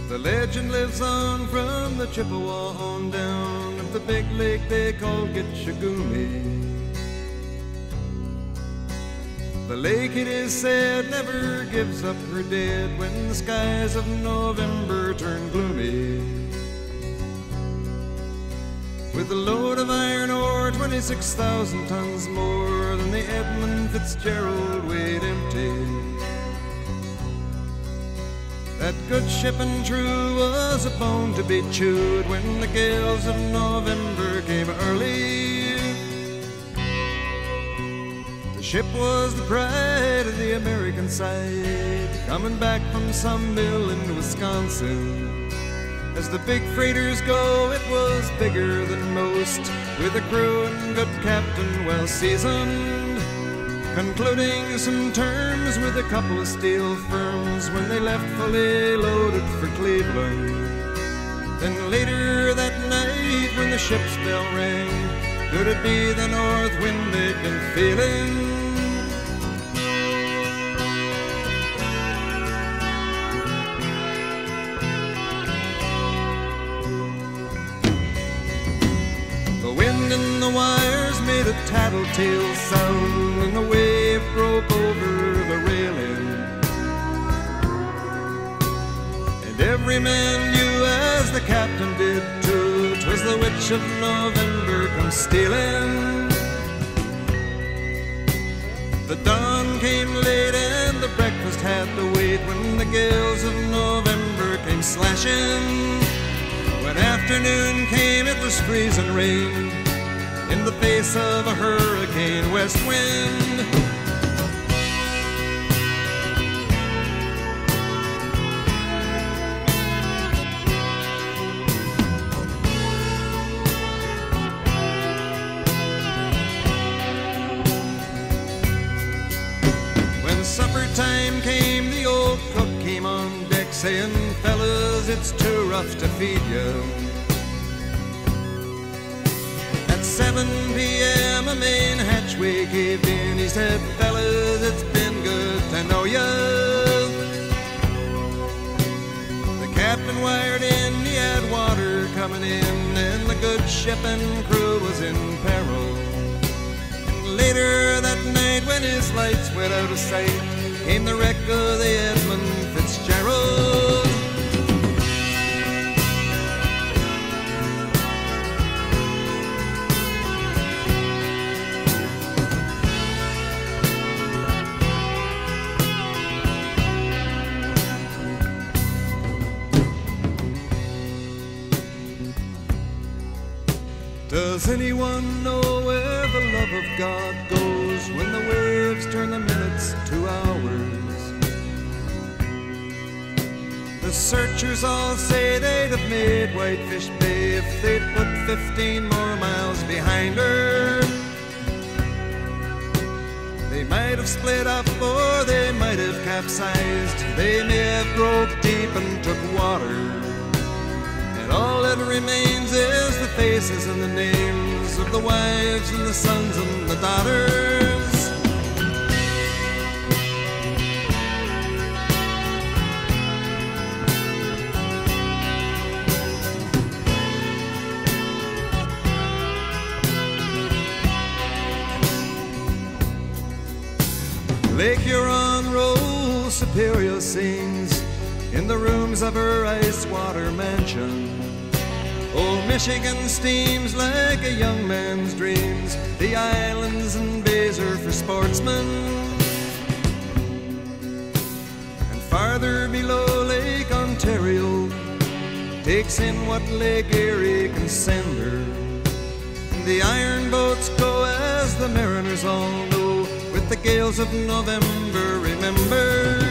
The legend lives on from the Chippewa on down of the big lake they call Gitchagumi. The lake, it is said, never gives up her dead when the skies of November turn gloomy. With a load of iron ore, 26,000 tons more than the Edmund Fitzgerald weighed empty. That good ship and true was a bone to be chewed when the gales of November came early. The ship was the pride of the American side, coming back from some mill in Wisconsin. As the big freighters go, it was bigger than most, with a crew and good captain well seasoned, concluding some terms with a couple of steel firms when they left fully loaded for Cleveland. Then later that night when the ship's bell rang, could it be the north wind they'd been feeling? The wind in the wires made a tattletale sound, and the wave broke over the railing. And every man knew, as the captain did too, 'twas the witch of November come stealing. The dawn came late and the breakfast had to wait when the gales of November came slashing. When afternoon came, it was freezing rain in the face of a hurricane west wind. When supper time came, the old cook came on deck saying, "Fellas, it's too rough to feed you." At 7 p.m. a main hatchway caved in. He said, "Fellas, it's been good to know ya." The captain wired in, he had water coming in, and the good ship and crew was in peril. And later that night, when his lights went out of sight, came the wreck of the Edmund Fitzgerald. Does anyone know where the love of God goes when the waves turn the minutes to hours? The searchers all say they'd have made Whitefish Bay if they'd put 15 more miles behind her. They might have split up or they might have capsized. They may have broke deep and took water. All that remains is the faces and the names of the wives and the sons and the daughters. Lake Huron rolls, Superior sings in the rooms of her ice water mansion. Old Michigan steams like a young man's dreams. The islands and bays are for sportsmen. And farther below, Lake Ontario takes in what Lake Erie can send her. The iron boats go, as the mariners all know, with the gales of November remembered.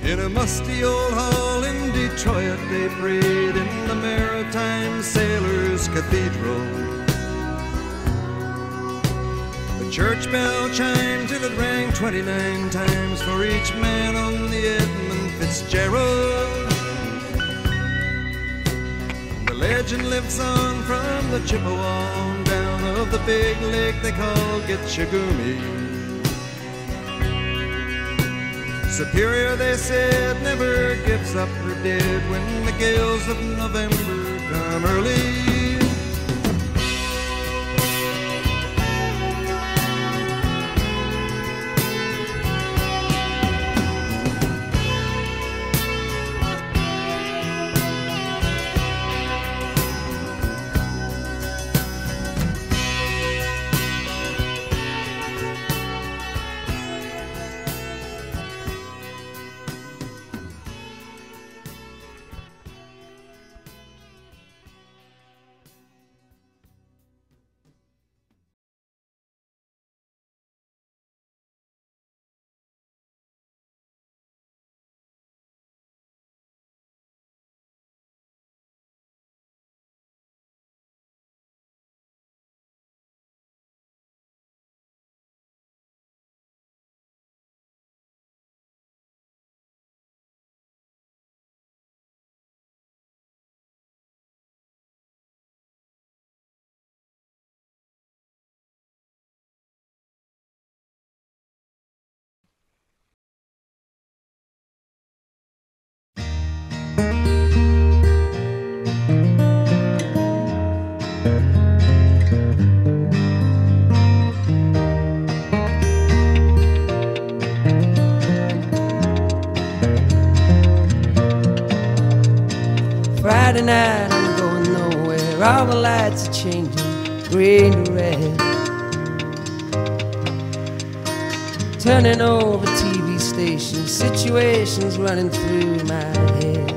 In a musty old hall in Detroit, they prayed in the Maritime Sailors' Cathedral. The church bell chimed till it rang 29 times for each man on the Edmund Fitzgerald. The legend lives on from the Chippewa on down of the big lake they call Gitchagumi. Superior, they said, never gives up her dead when the gales of November come early. Friday night, I'm going nowhere. All the lights are changing, green to red. Turning over TV stations, situations running through my head.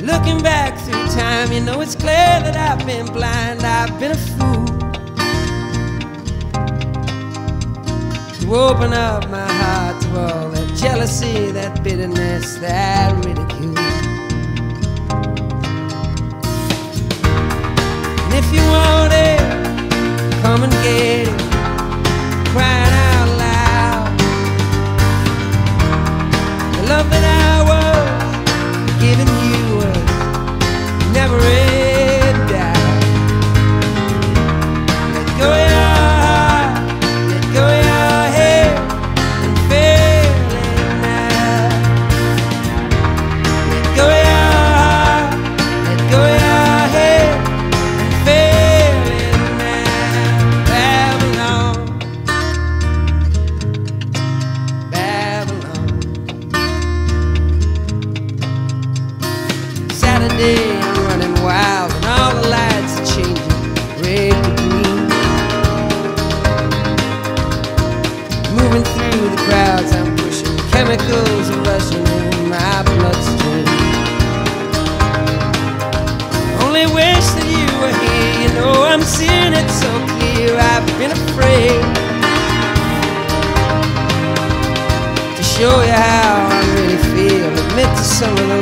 Looking back through time, you know it's clear that I've been blind, I've been a fool to open up my heart to all that jealousy, that bitterness, that ridicule. And if you want it, come and get it, crying out loud. The love that I was giving you was never in doubt. Let go of your heart, let go of your head, and feel it now. Let go of your heart, let go of your head, and feel it now. Babylon, Babylon. Saturday, I'm running wild, and all the lights are changing, red to green. Moving through the crowds, I'm pushing, chemicals are rushing in my bloodstream. Only wish that you were here, you know I'm seeing it so clear. I've been afraid to show you how I really feel, admit to some of